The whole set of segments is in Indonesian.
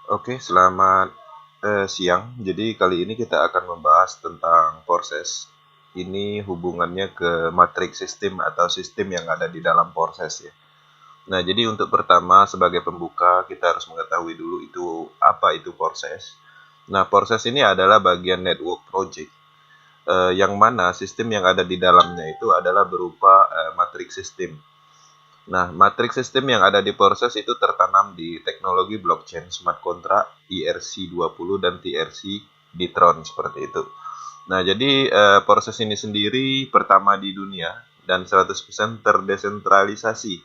Oke, selamat siang. Jadi kali ini kita akan membahas tentang proses. Ini hubungannya ke matriks sistem atau sistem yang ada di dalam proses ya. Nah, jadi untuk pertama sebagai pembuka kita harus mengetahui dulu itu apa itu proses. Nah, proses ini adalah bagian network project yang mana sistem yang ada di dalamnya itu adalah berupa matriks sistem. Nah, matriks sistem yang ada di proses itu tertanam di teknologi blockchain, smart contract, ERC20 dan TRC di Tron seperti itu. Nah, jadi proses ini sendiri pertama di dunia dan 100% terdesentralisasi.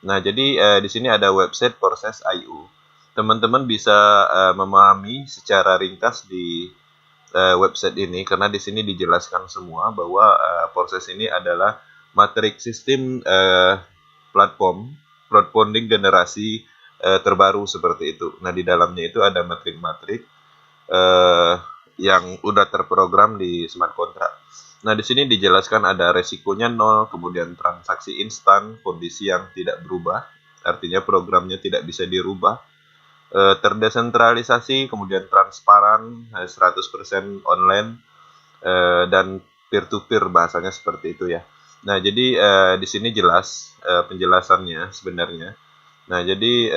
Nah, jadi di sini ada website proses.io. Teman-teman bisa memahami secara ringkas di website ini karena di sini dijelaskan semua bahwa proses ini adalah matriks sistem platform crowdfunding generasi terbaru seperti itu. Nah, di dalamnya itu ada matrik-matrik eh, yang udah terprogram di smart contract. Nah, di sini dijelaskan ada resikonya nol, kemudian transaksi instan, kondisi yang tidak berubah, artinya programnya tidak bisa dirubah, terdesentralisasi, kemudian transparan, 100% online, dan peer-to-peer bahasanya seperti itu ya. Nah, jadi di sini jelas penjelasannya sebenarnya. Nah, jadi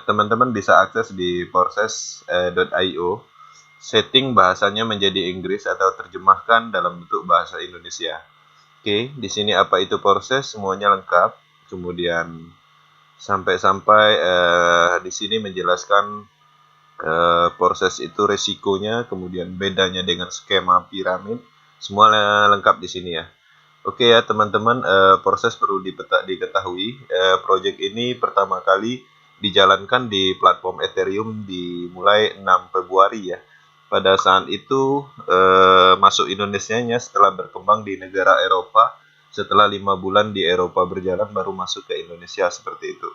teman-teman bisa akses di proses.io. Setting bahasanya menjadi Inggris atau terjemahkan dalam bentuk bahasa Indonesia. Oke, di sini apa itu proses semuanya lengkap. Kemudian sampai-sampai di sini menjelaskan proses itu resikonya, kemudian bedanya dengan skema piramid, semua lengkap di sini ya. Oke ya teman-teman, proses perlu diketahui, project ini pertama kali dijalankan di platform Ethereum dimulai 6 Februari ya. Pada saat itu masuk Indonesianya setelah berkembang di negara Eropa, setelah 5 bulan di Eropa berjalan baru masuk ke Indonesia seperti itu.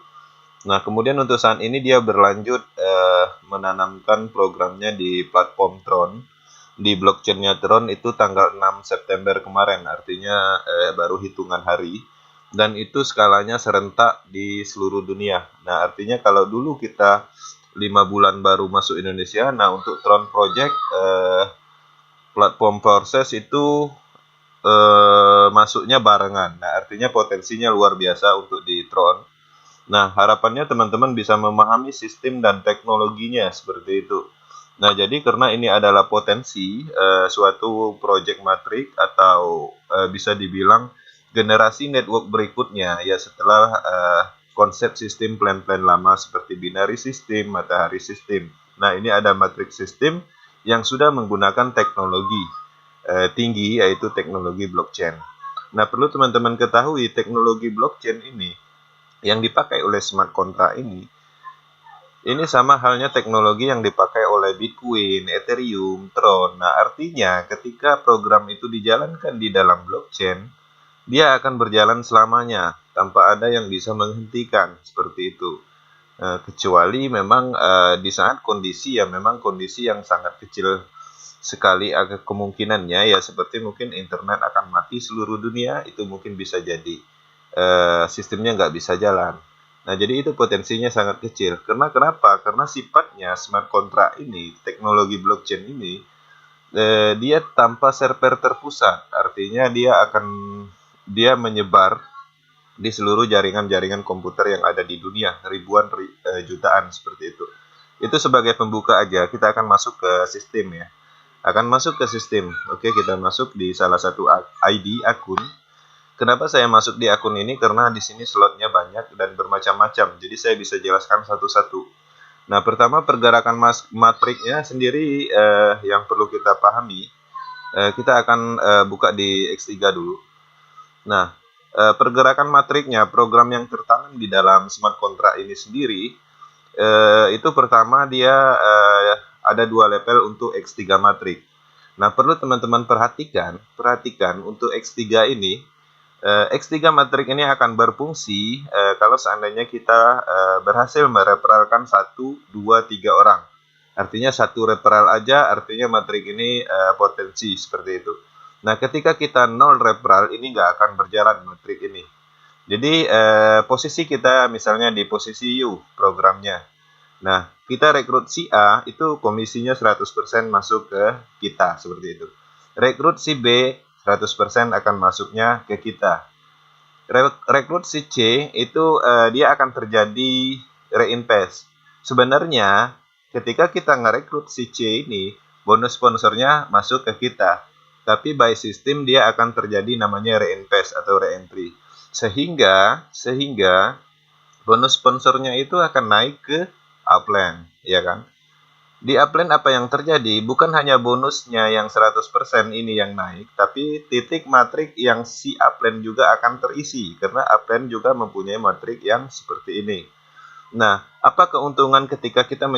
Nah, kemudian untuk saat ini dia berlanjut menanamkan programnya di platform Tron. Di blockchain-nya Tron itu tanggal 6 September kemarin, artinya baru hitungan hari. Dan itu skalanya serentak di seluruh dunia. Nah, artinya kalau dulu kita 5 bulan baru masuk Indonesia, nah untuk Tron Project, platform proses itu masuknya barengan. Nah, artinya potensinya luar biasa untuk di Tron. Nah, harapannya teman-teman bisa memahami sistem dan teknologinya seperti itu. Nah, jadi karena ini adalah potensi suatu project matrik atau bisa dibilang generasi network berikutnya ya setelah konsep sistem plan-plan lama seperti binary system, matahari system. Nah, ini ada matrix system yang sudah menggunakan teknologi tinggi yaitu teknologi blockchain. Nah, perlu teman-teman ketahui teknologi blockchain ini yang dipakai oleh smart contract ini sama halnya teknologi yang dipakai oleh Bitcoin, Ethereum, Tron. Nah, artinya ketika program itu dijalankan di dalam blockchain, dia akan berjalan selamanya tanpa ada yang bisa menghentikan seperti itu. Kecuali memang di saat kondisi ya memang kondisi yang sangat kecil sekali agak kemungkinannya ya seperti mungkin internet akan mati seluruh dunia itu mungkin bisa jadi sistemnya nggak bisa jalan. Nah, jadi itu potensinya sangat kecil. Karena kenapa? Karena sifatnya smart contract ini, teknologi blockchain ini, dia tanpa server terpusat. Artinya dia menyebar di seluruh jaringan-jaringan komputer yang ada di dunia, ribuan jutaan seperti itu. Itu sebagai pembuka aja, kita akan masuk ke sistem ya. Akan masuk ke sistem. Oke, kita masuk di salah satu ID akun. Kenapa saya masuk di akun ini? Karena di sini slotnya banyak dan bermacam-macam. Jadi saya bisa jelaskan satu-satu. Nah, pertama pergerakan matriknya sendiri yang perlu kita pahami. Kita akan buka di X3 dulu. Nah, pergerakan matriknya, program yang tertanam di dalam smart contract ini sendiri, itu pertama dia ada 2 level untuk X3 matrik. Nah, perlu teman-teman perhatikan untuk X3 ini, X3 matrik ini akan berfungsi kalau seandainya kita berhasil mereferalkan 1, 2, 3 orang. Artinya satu referral aja, artinya matrik ini potensi seperti itu. Nah, ketika kita 0 referral, ini nggak akan berjalan matrik ini. Jadi, posisi kita misalnya di posisi U programnya. Nah, kita rekrut si A itu komisinya 100% masuk ke kita, seperti itu. Rekrut si B 100% akan masuknya ke kita. Rekrut si C itu dia akan terjadi reinvest. Sebenarnya ketika kita ngerekrut si C ini, bonus sponsornya masuk ke kita. Tapi by system dia akan terjadi namanya reinvest atau reentry. Sehingga bonus sponsornya itu akan naik ke upline, ya kan? Di upline apa yang terjadi? Bukan hanya bonusnya yang 100% ini yang naik, tapi titik matrik yang si upline juga akan terisi, karena upline juga mempunyai matrik yang seperti ini. Nah, apa keuntungan ketika kita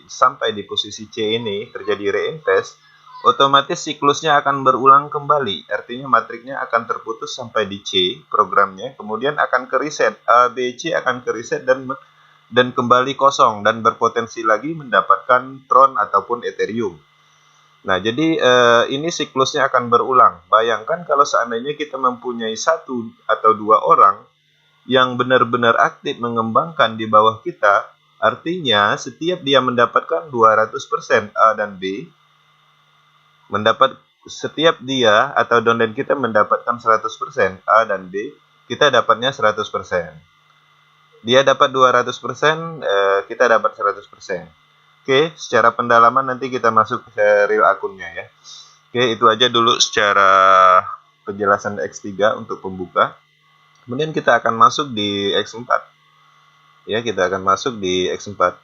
sampai di posisi C ini terjadi reinvest? Otomatis siklusnya akan berulang kembali, artinya matriknya akan terputus sampai di C programnya, kemudian akan ke reset, A, B, C akan ke reset dan kembali kosong dan berpotensi lagi mendapatkan Tron ataupun Ethereum. Nah, jadi ini siklusnya akan berulang. Bayangkan kalau seandainya kita mempunyai 1 atau 2 orang yang benar-benar aktif mengembangkan di bawah kita, artinya setiap dia mendapatkan 200% A dan B, setiap dia atau downline kita mendapatkan 100% A dan B, kita dapatnya 100%. Dia dapat 200%, kita dapat 100%. Oke, secara pendalaman nanti kita masuk ke real akunnya ya. Oke, itu aja dulu secara penjelasan X3 untuk pembuka. Kemudian kita akan masuk di X4. Ya, kita akan masuk di X4.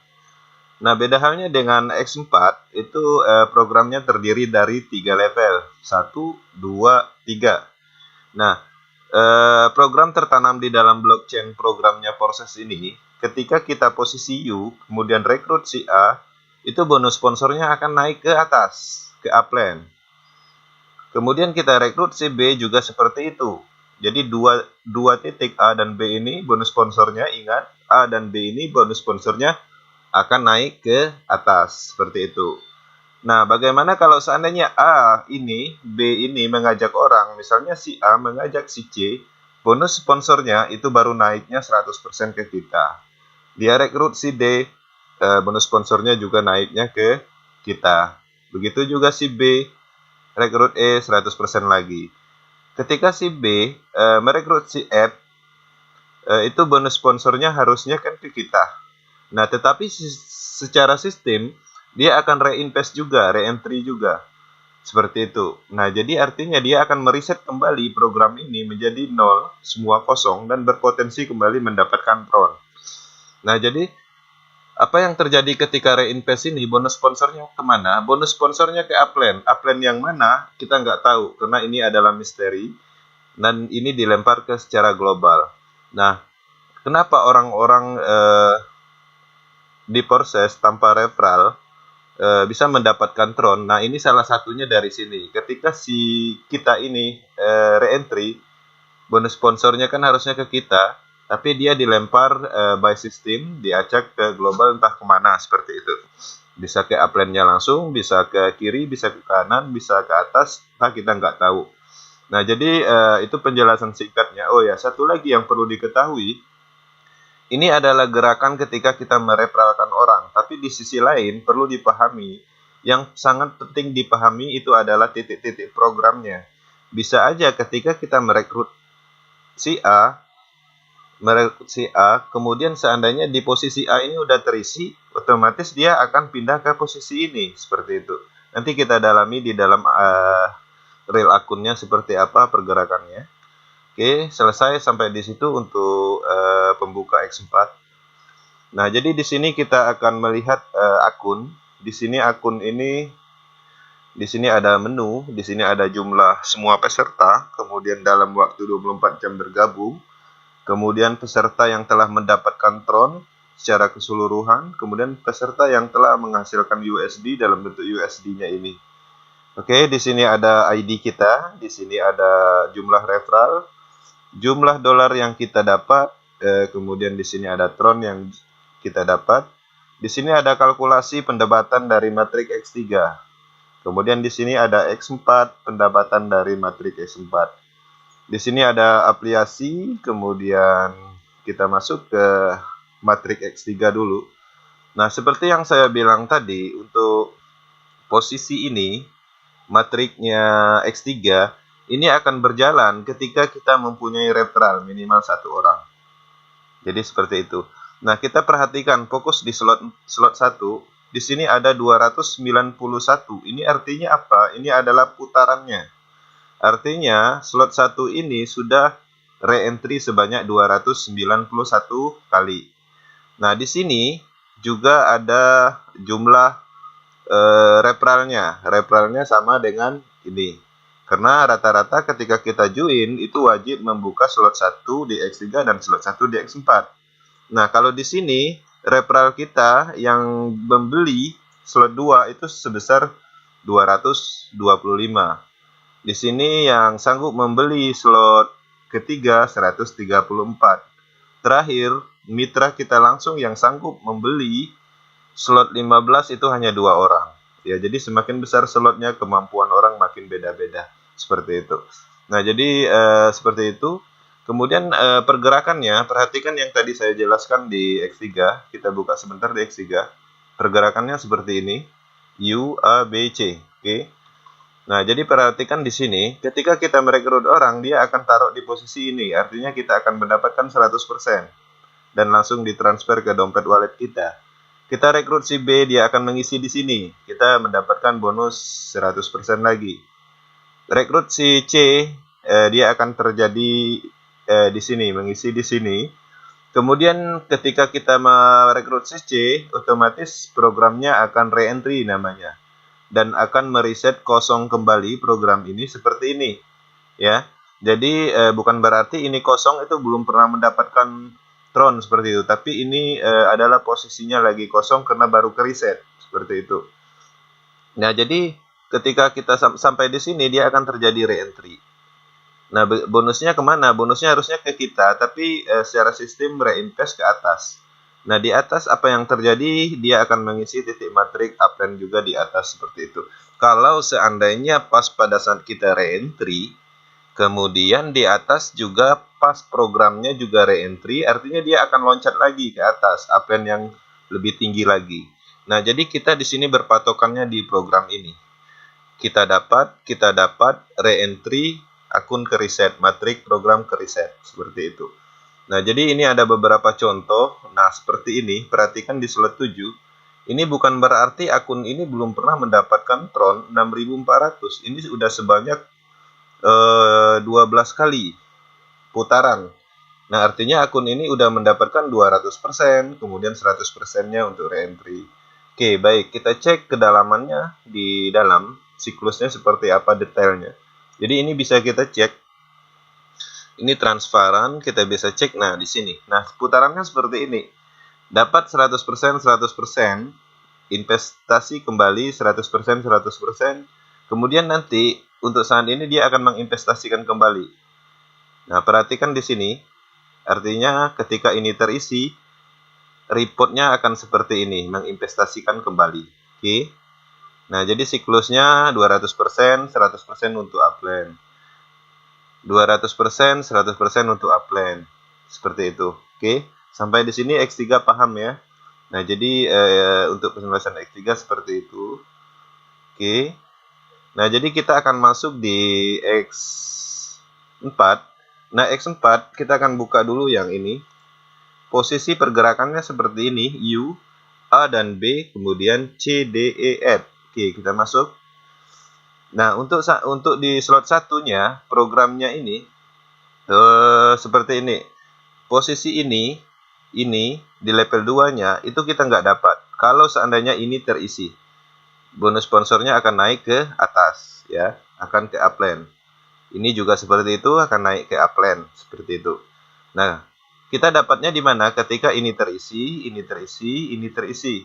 Nah, beda halnya dengan X4, itu programnya terdiri dari 3 level. 1, 2, 3. Nah, program tertanam di dalam blockchain programnya proses ini, ketika kita posisi U, kemudian rekrut si A, itu bonus sponsornya akan naik ke atas, ke upline. Kemudian kita rekrut si B juga seperti itu. Jadi dua titik A dan B ini bonus sponsornya, ingat, A dan B ini bonus sponsornya akan naik ke atas, seperti itu. Nah, bagaimana kalau seandainya A ini, B ini mengajak orang, misalnya si A mengajak si C, bonus sponsornya itu baru naiknya 100% ke kita. Dia rekrut si D, bonus sponsornya juga naiknya ke kita. Begitu juga si B, rekrut E 100% lagi. Ketika si B merekrut si F, itu bonus sponsornya harusnya kan ke kita. Nah, tetapi secara sistem, dia akan reinvest juga, reentry juga. Seperti itu. Nah, jadi artinya dia akan mereset kembali program ini menjadi 0, semua kosong, dan berpotensi kembali mendapatkan Tron. Nah, jadi apa yang terjadi ketika reinvest ini, bonus sponsornya kemana? Bonus sponsornya ke upline. Upline yang mana? Kita nggak tahu, karena ini adalah misteri, dan ini dilempar ke secara global. Nah, kenapa orang-orang diproses tanpa referral bisa mendapatkan Tron? Nah, ini salah satunya dari sini. Ketika si kita ini reentry, bonus sponsornya kan harusnya ke kita, tapi dia dilempar by system, diacak ke global entah kemana, seperti itu. Bisa ke upline-nya langsung, bisa ke kiri, bisa ke kanan, bisa ke atas, nah kita nggak tahu. Nah, jadi itu penjelasan singkatnya. Oh ya, satu lagi yang perlu diketahui, ini adalah gerakan ketika kita mereferalkan orang, tapi di sisi lain perlu dipahami, yang sangat penting dipahami itu adalah titik-titik programnya. Bisa aja ketika kita merekrut si A, kemudian seandainya di posisi A ini udah terisi, otomatis dia akan pindah ke posisi ini, seperti itu. Nanti kita dalami di dalam real akunnya seperti apa pergerakannya. Oke, selesai sampai di situ untuk pembuka X4. Nah, jadi di sini kita akan melihat akun. Di sini akun ini, di sini ada menu, di sini ada jumlah semua peserta, kemudian dalam waktu 24 jam bergabung, kemudian peserta yang telah mendapatkan Tron secara keseluruhan, kemudian peserta yang telah menghasilkan USD dalam bentuk USD-nya ini. Oke, di sini ada ID kita, di sini ada jumlah referral, jumlah dolar yang kita dapat, kemudian di sini ada Tron yang kita dapat. Di sini ada kalkulasi pendapatan dari matrik X3. Kemudian di sini ada X4, pendapatan dari matrik X4. Di sini ada aplikasi, kemudian kita masuk ke matrik X3 dulu. Nah, seperti yang saya bilang tadi, untuk posisi ini, matriknya X3, ini akan berjalan ketika kita mempunyai referral minimal 1 orang. Jadi seperti itu. Nah, kita perhatikan fokus di slot 1. Di sini ada 291. Ini artinya apa? Ini adalah putarannya. Artinya slot 1 ini sudah re-entry sebanyak 291 kali. Nah, di sini juga ada jumlah referralnya. Referralnya sama dengan ini. Karena rata-rata ketika kita join itu wajib membuka slot 1 di X3 dan slot 1 di X4. Nah, kalau di sini referral kita yang membeli slot 2 itu sebesar 225. Di sini yang sanggup membeli slot ketiga 134. Terakhir, mitra kita langsung yang sanggup membeli slot 15 itu hanya 2 orang. Ya, jadi semakin besar slotnya, kemampuan orang makin beda-beda. Seperti itu. Nah, jadi seperti itu. Kemudian pergerakannya, perhatikan yang tadi saya jelaskan di X3. Kita buka sebentar di X3. Pergerakannya seperti ini. U, A, B, C. Oke. Nah, jadi perhatikan di sini, ketika kita merekrut orang, dia akan taruh di posisi ini. Artinya kita akan mendapatkan 100%. Dan langsung ditransfer ke dompet wallet kita. Kita rekrut si B, dia akan mengisi di sini. Kita mendapatkan bonus 100% lagi. Rekrut si C, dia akan terjadi di sini, mengisi di sini. Kemudian ketika kita merekrut si C, otomatis programnya akan re-entry namanya. Dan akan mereset kosong kembali program ini seperti ini. Ya, jadi bukan berarti ini kosong itu belum pernah mendapatkan Tron seperti itu, tapi ini adalah posisinya lagi kosong karena baru ke reset seperti itu. Nah, jadi ketika kita sampai di sini dia akan terjadi re-entry. Nah, bonusnya kemana? Bonusnya harusnya ke kita, tapi secara sistem reinvest ke atas. Nah, di atas apa yang terjadi? Dia akan mengisi titik matrik uptrend juga di atas seperti itu. Kalau seandainya pas pada saat kita re-entry, kemudian di atas juga pas programnya juga re-entry, artinya dia akan loncat lagi ke atas, uptrend yang lebih tinggi lagi. Nah, jadi kita di sini berpatokannya di program ini. Kita dapat re-entry, akun ke reset, matrik program ke reset, seperti itu. Nah, jadi ini ada beberapa contoh. Nah, seperti ini, perhatikan di slot 7. Ini bukan berarti akun ini belum pernah mendapatkan Tron 6400. Ini sudah sebanyak 12 kali putaran. Nah, artinya akun ini udah mendapatkan 200%, kemudian 100%-nya untuk re-entry. Oke, baik. Kita cek kedalamannya di dalam, siklusnya seperti apa detailnya. Jadi ini bisa kita cek. Ini transparan, kita bisa cek. Nah, di sini. Nah, putarannya seperti ini. Dapat 100%, 100%, investasi kembali 100%, 100%. Kemudian nanti untuk saat ini dia akan menginvestasikan kembali. Nah, perhatikan di sini. Artinya ketika ini terisi, reportnya akan seperti ini, menginvestasikan kembali. Oke. Nah, jadi siklusnya 200%, 100% untuk upland. 200%, 100% untuk upland. Seperti itu. Oke. Sampai di sini X3 paham ya. Nah, jadi untuk penjelasan X3 seperti itu. Oke. Nah, jadi kita akan masuk di X4. Nah, X4 kita akan buka dulu yang ini. Posisi pergerakannya seperti ini, U, A dan B, kemudian C, D, E, F. Oke, kita masuk. Nah, untuk di slot satunya, programnya ini seperti ini. Posisi ini di level 2-nya itu kita nggak dapat. Kalau seandainya ini terisi, bonus sponsornya akan naik ke atas, ya, akan ke upland. Ini juga seperti itu, akan naik ke upland, seperti itu. Nah, kita dapatnya di mana? Ketika ini terisi, ini terisi, ini terisi.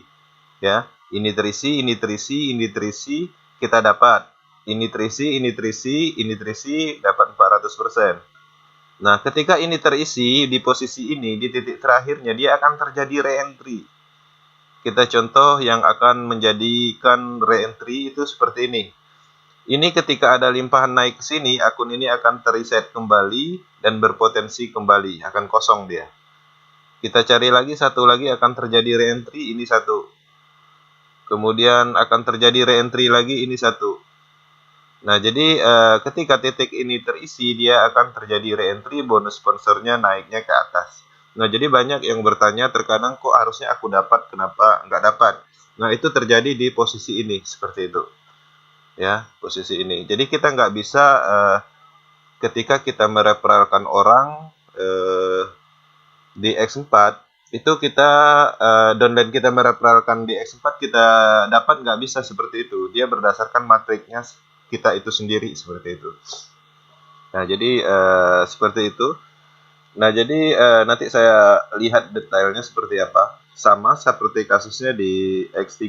Ya, ini terisi, ini terisi, ini terisi, kita dapat. Ini terisi, ini terisi, ini terisi, dapat 400%. Nah, ketika ini terisi, di posisi ini, di titik terakhirnya, dia akan terjadi re-entry. Kita contoh yang akan menjadikan re-entry itu seperti ini. Ini ketika ada limpahan naik ke sini, akun ini akan terreset kembali dan berpotensi kembali, akan kosong dia. Kita cari lagi, satu lagi akan terjadi reentry, ini satu. Kemudian akan terjadi reentry lagi, ini satu. Nah, jadi ketika titik ini terisi, dia akan terjadi reentry, bonus sponsornya naiknya ke atas. Nah, jadi banyak yang bertanya terkadang, kok harusnya aku dapat, kenapa nggak dapat? Nah, itu terjadi di posisi ini, seperti itu. Ya, posisi ini. Jadi kita nggak bisa ketika kita mereferalkan orang di X4, itu kita downline kita mereferalkan di X4, kita dapat nggak bisa seperti itu. Dia berdasarkan matriknya kita itu sendiri, seperti itu. Nah, jadi seperti itu. Nah, jadi nanti saya lihat detailnya seperti apa. Sama seperti kasusnya di X3.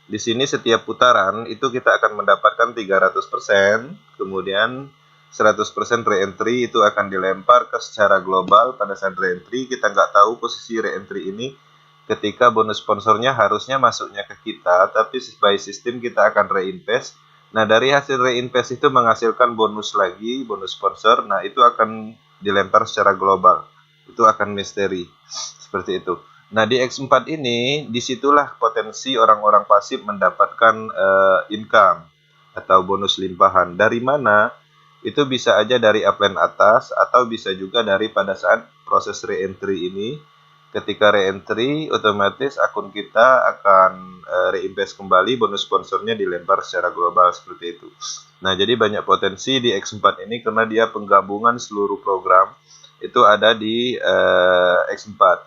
Di sini setiap putaran itu kita akan mendapatkan 300%, kemudian 100% reentry itu akan dilempar ke secara global. Pada saat reentry kita nggak tahu posisi reentry ini ketika bonus sponsornya harusnya masuknya ke kita, tapi by sistem kita akan reinvest. Nah, dari hasil reinvest itu menghasilkan bonus lagi, bonus sponsor. Nah, itu akan dilempar secara global. Itu akan misteri. Seperti itu. Nah, di X4 ini, disitulah potensi orang-orang pasif mendapatkan income atau bonus limpahan. Dari mana? Itu bisa aja dari upline atas, atau bisa juga dari pada saat proses reentry ini. Ketika reentry, otomatis akun kita akan reinvest kembali, bonus sponsornya dilempar secara global, seperti itu. Nah, jadi banyak potensi di X4 ini karena dia penggabungan seluruh program itu ada di X4.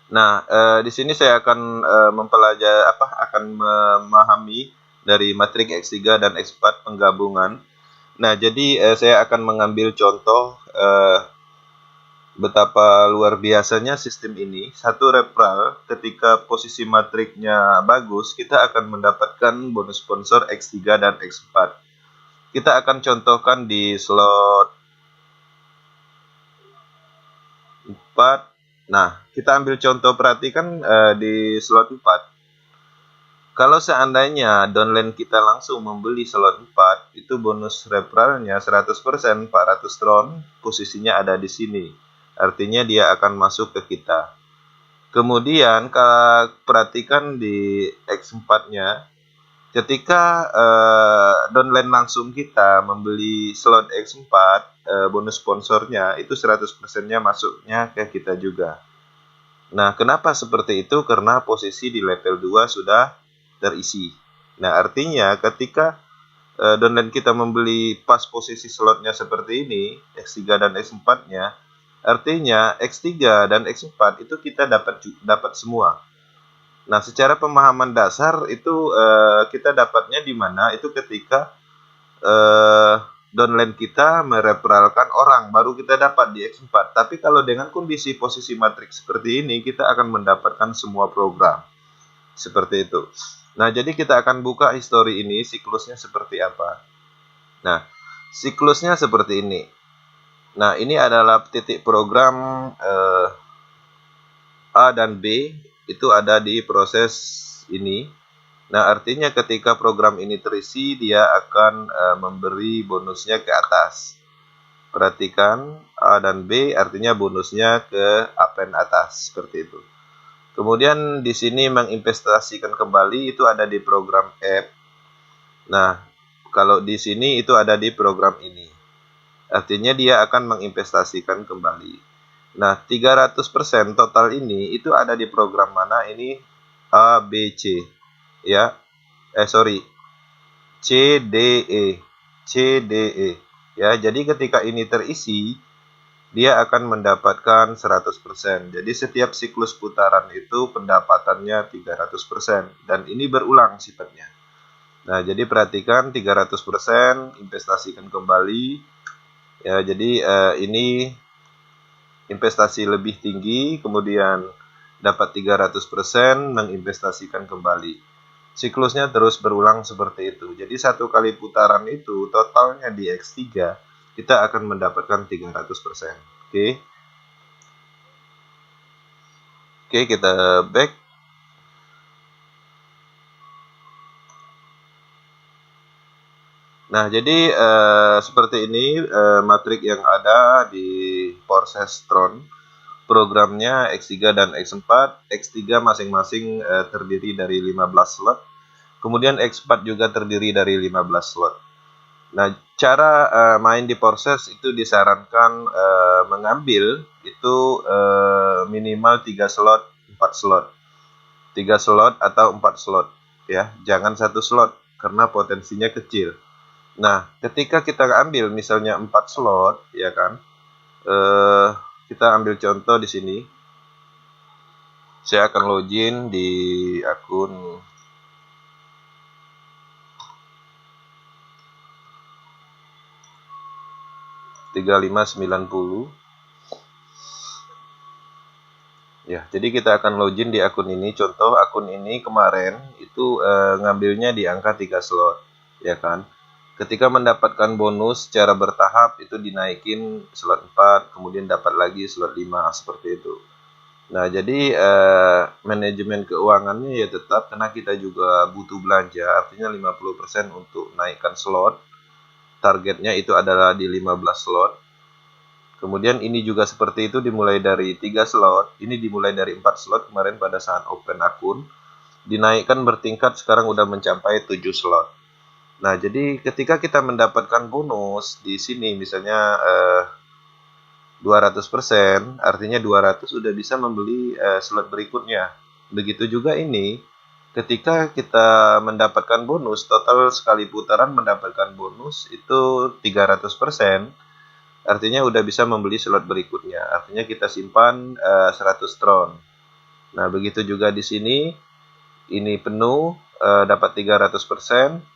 Nah, di sini saya akan mempelajari akan memahami dari matrik X3 dan X4 penggabungan. Nah, jadi saya akan mengambil contoh betapa luar biasanya sistem ini. Satu referral ketika posisi matriknya bagus, kita akan mendapatkan bonus sponsor X3 dan X4. Kita akan contohkan di slot 4. Nah, kita ambil contoh, perhatikan di slot 4. Kalau seandainya downline kita langsung membeli slot 4, itu bonus referralnya 100%, 400 tron, posisinya ada di sini. Artinya dia akan masuk ke kita. Kemudian kalau perhatikan di X4-nya, ketika downline langsung kita membeli slot X4, bonus sponsornya itu 100%-nya masuknya ke kita juga. Nah, kenapa seperti itu? Karena posisi di level 2 sudah terisi. Nah, artinya ketika downline kita membeli pas posisi slotnya seperti ini, X3 dan X4-nya, artinya X3 dan X4 itu kita dapat semua. Nah, secara pemahaman dasar itu kita dapatnya di mana? Itu ketika downline kita mereferalkan orang, baru kita dapat di X4. Tapi kalau dengan kondisi posisi matriks seperti ini, kita akan mendapatkan semua program. Seperti itu. Nah, jadi kita akan buka history ini, siklusnya seperti apa. Nah, siklusnya seperti ini. Nah, ini adalah titik program A dan B, itu ada di proses ini. Nah, artinya ketika program ini terisi, dia akan memberi bonusnya ke atas. Perhatikan, A dan B artinya bonusnya ke upline atas, seperti itu. Kemudian di sini menginvestasikan kembali itu ada di program F. Nah, kalau di sini itu ada di program ini. Artinya dia akan menginvestasikan kembali. Nah, 300% total ini itu ada di program mana? Ini A, B, C. Ya. C, D, E. C, D, E. Ya, jadi ketika ini terisi, dia akan mendapatkan 100%. Jadi setiap siklus putaran itu pendapatannya 300%. Dan ini berulang sifatnya. Nah, jadi perhatikan 300%, investasikan kembali. Ya, jadi ini investasi lebih tinggi, kemudian dapat 300%, menginvestasikan kembali. Siklusnya terus berulang seperti itu. Jadi satu kali putaran itu totalnya di X3 kita akan mendapatkan 300%. Oke. Oke, kita back. Nah, jadi seperti ini matrik yang ada di proses Tron. programnya X3 dan X4. X3 masing-masing terdiri dari 15 slot. Kemudian X4 juga terdiri dari 15 slot. Nah, cara main di Porses itu disarankan mengambil itu minimal 3 slot, 4 slot. 3 slot atau 4 slot ya. Jangan 1 slot karena potensinya kecil. Nah, ketika kita ambil misalnya 4 slot ya kan. Kita ambil contoh di sini. Saya akan login di akun (3590). Ya, jadi kita akan login di akun ini. Contoh akun ini kemarin itu ngambilnya di angka 3 slot, ya kan? Ketika mendapatkan bonus secara bertahap itu dinaikin slot 4, kemudian dapat lagi slot 5 seperti itu. Nah, jadi manajemen keuangannya ya tetap karena kita juga butuh belanja, artinya 50% untuk naikkan slot. Targetnya itu adalah di 15 slot. Kemudian ini juga seperti itu dimulai dari 3 slot, ini dimulai dari 4 slot kemarin pada saat open akun, dinaikkan bertingkat sekarang udah mencapai 7 slot. Nah, jadi ketika kita mendapatkan bonus di sini misalnya 200%, artinya 200 sudah bisa membeli slot berikutnya. Begitu juga ini, ketika kita mendapatkan bonus, total sekali putaran mendapatkan bonus itu 300%. Artinya udah bisa membeli slot berikutnya. Artinya kita simpan 100 tron. Nah, begitu juga di sini. Ini penuh, dapat 300%.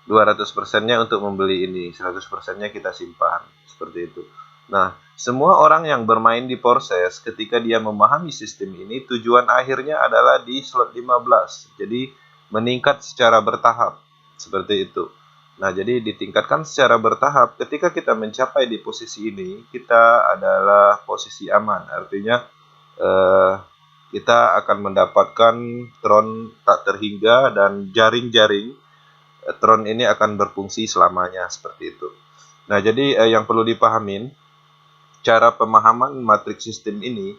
200%-nya untuk membeli ini. 100%-nya kita simpan. Seperti itu. Nah, semua orang yang bermain di Porses, ketika dia memahami sistem ini, tujuan akhirnya adalah di slot 15. Jadi, meningkat secara bertahap. Seperti itu. Nah, jadi ditingkatkan secara bertahap. Ketika kita mencapai di posisi ini, kita adalah posisi aman. Artinya kita akan mendapatkan tron tak terhingga dan jaring-jaring tron ini akan berfungsi selamanya seperti itu. Nah, jadi yang perlu dipahamin cara pemahaman matriks sistem ini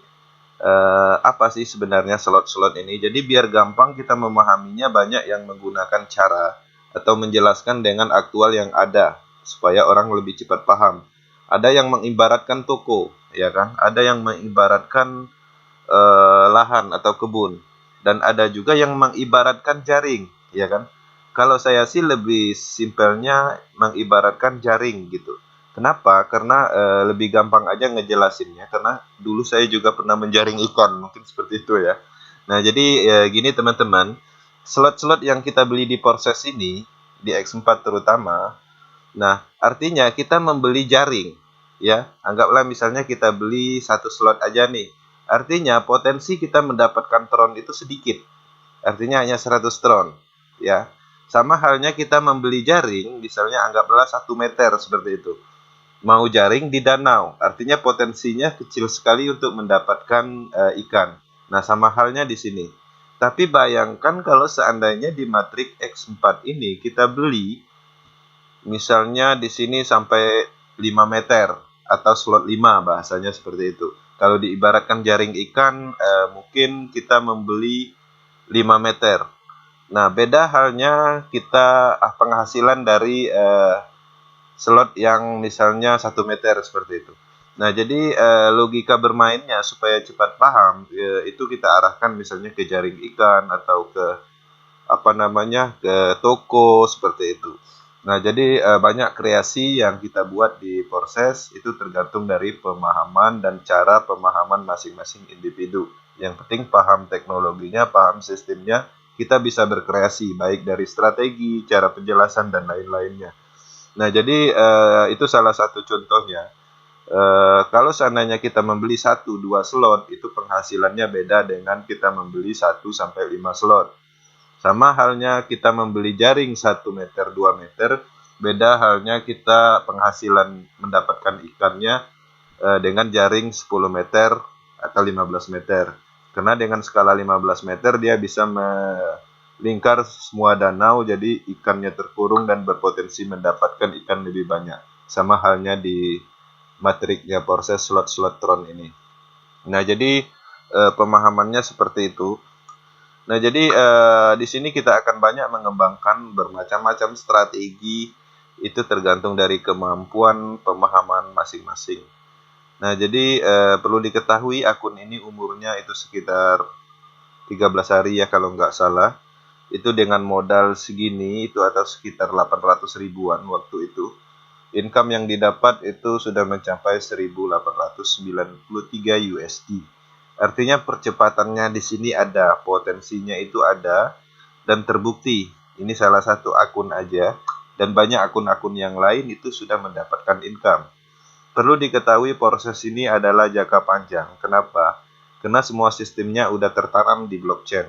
apa sih sebenarnya slot-slot ini. Jadi biar gampang kita memahaminya, banyak yang menggunakan cara atau menjelaskan dengan aktual yang ada supaya orang lebih cepat paham. Ada yang mengibaratkan toko, ya kan? Ada yang mengibaratkan lahan atau kebun, dan ada juga yang mengibaratkan jaring, ya kan? Kalau saya sih lebih simpelnya mengibaratkan jaring gitu. Kenapa? Karena lebih gampang aja ngejelasinnya. Karena dulu saya juga pernah menjaring ikan, mungkin seperti itu ya. Nah, jadi gini teman-teman. Slot-slot yang kita beli di Porses ini, di X4 terutama, nah artinya kita membeli jaring, ya. Anggaplah misalnya kita beli 1 slot aja nih. Artinya potensi kita mendapatkan tron itu sedikit. Artinya hanya 100 tron, ya. Sama halnya kita membeli jaring, misalnya anggaplah 1 meter seperti itu. Mau jaring di danau, artinya potensinya kecil sekali untuk mendapatkan ikan. Nah, sama halnya di sini. Tapi bayangkan kalau seandainya di matrik X4 ini kita beli misalnya di sini sampai 5 meter atau slot 5 bahasanya seperti itu. Kalau diibaratkan jaring ikan mungkin kita membeli 5 meter. Nah, beda halnya kita penghasilan dari slot yang misalnya 1 meter seperti itu. Nah, jadi logika bermainnya supaya cepat paham itu kita arahkan misalnya ke jaring ikan atau ke ke toko seperti itu. Nah, jadi banyak kreasi yang kita buat di Porses itu tergantung dari pemahaman dan cara pemahaman masing-masing individu. Yang penting paham teknologinya, paham sistemnya, kita bisa berkreasi baik dari strategi, cara penjelasan dan lain-lainnya. Nah, jadi itu salah satu contohnya. Kalau seandainya kita membeli 1-2 slot, itu penghasilannya beda dengan kita membeli 1-5 slot. Sama halnya kita membeli jaring 1 meter, 2 meter, beda halnya kita penghasilan mendapatkan ikannya dengan jaring 10 meter atau 15 meter. Karena dengan skala 15 meter dia bisa melingkar semua danau, jadi ikannya terkurung dan berpotensi mendapatkan ikan lebih banyak. Sama halnya di matriknya Porses slot-slot tron ini. Nah, jadi pemahamannya seperti itu. Nah, jadi di sini kita akan banyak mengembangkan bermacam-macam strategi, itu tergantung dari kemampuan pemahaman masing-masing. Nah, jadi perlu diketahui akun ini umurnya itu sekitar 13 hari ya kalau nggak salah. Itu dengan modal segini itu atau sekitar 800 ribuan waktu itu. Income yang didapat itu sudah mencapai 1.893 USD. Artinya percepatannya di sini ada, potensinya itu ada dan terbukti. Ini salah satu akun aja dan banyak akun-akun yang lain itu sudah mendapatkan income. Perlu diketahui proses ini adalah jangka panjang. Kenapa? Karena semua sistemnya udah tertanam di blockchain.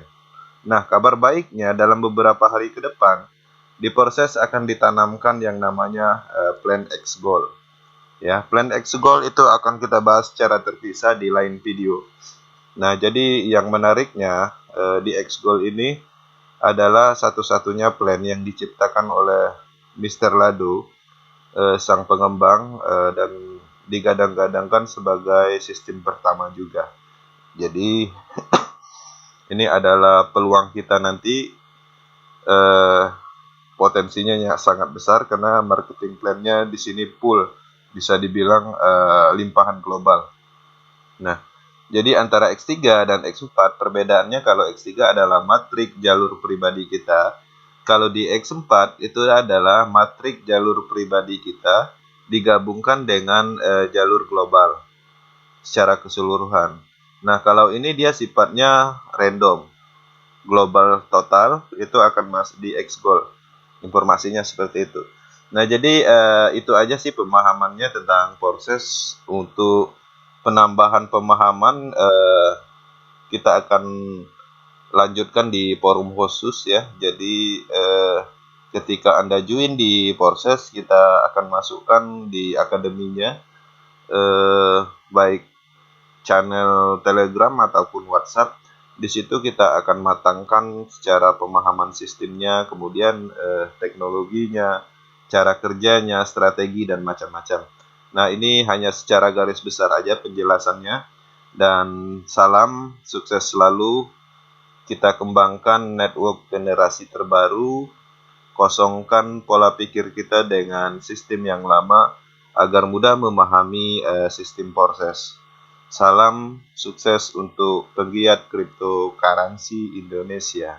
Nah, kabar baiknya dalam beberapa hari ke depan, di proses akan ditanamkan yang namanya Plan X Gold. Ya, Plan X Gold itu akan kita bahas secara terpisah di lain video. Nah, jadi yang menariknya di X Gold ini adalah satu-satunya plan yang diciptakan oleh Mr. Lado, sang pengembang, dan digadang-gadangkan sebagai sistem pertama juga. Jadi ini adalah peluang kita nanti, eh, potensinya sangat besar karena marketing plan-nya di sini full, bisa dibilang limpahan global. Nah, jadi antara X3 dan X4 perbedaannya, kalau X3 adalah matrik jalur pribadi kita, kalau di X4 itu adalah matrik jalur pribadi kita digabungkan dengan jalur global secara keseluruhan. Nah, kalau ini dia sifatnya random, global total itu akan masuk di X Gold. Informasinya seperti itu. Nah, jadi itu aja sih pemahamannya tentang proses untuk penambahan pemahaman. Kita akan lanjutkan di forum khusus ya. Jadi ketika Anda join di proses, kita akan masukkan di akademinya, baik channel Telegram ataupun WhatsApp. Di situ kita akan matangkan secara pemahaman sistemnya, kemudian teknologinya, cara kerjanya, strategi, dan macam-macam. Nah, ini hanya secara garis besar aja penjelasannya. Dan salam sukses selalu. Kita kembangkan network generasi terbaru, kosongkan pola pikir kita dengan sistem yang lama agar mudah memahami sistem proses. Salam sukses untuk pegiat cryptocurrency Indonesia.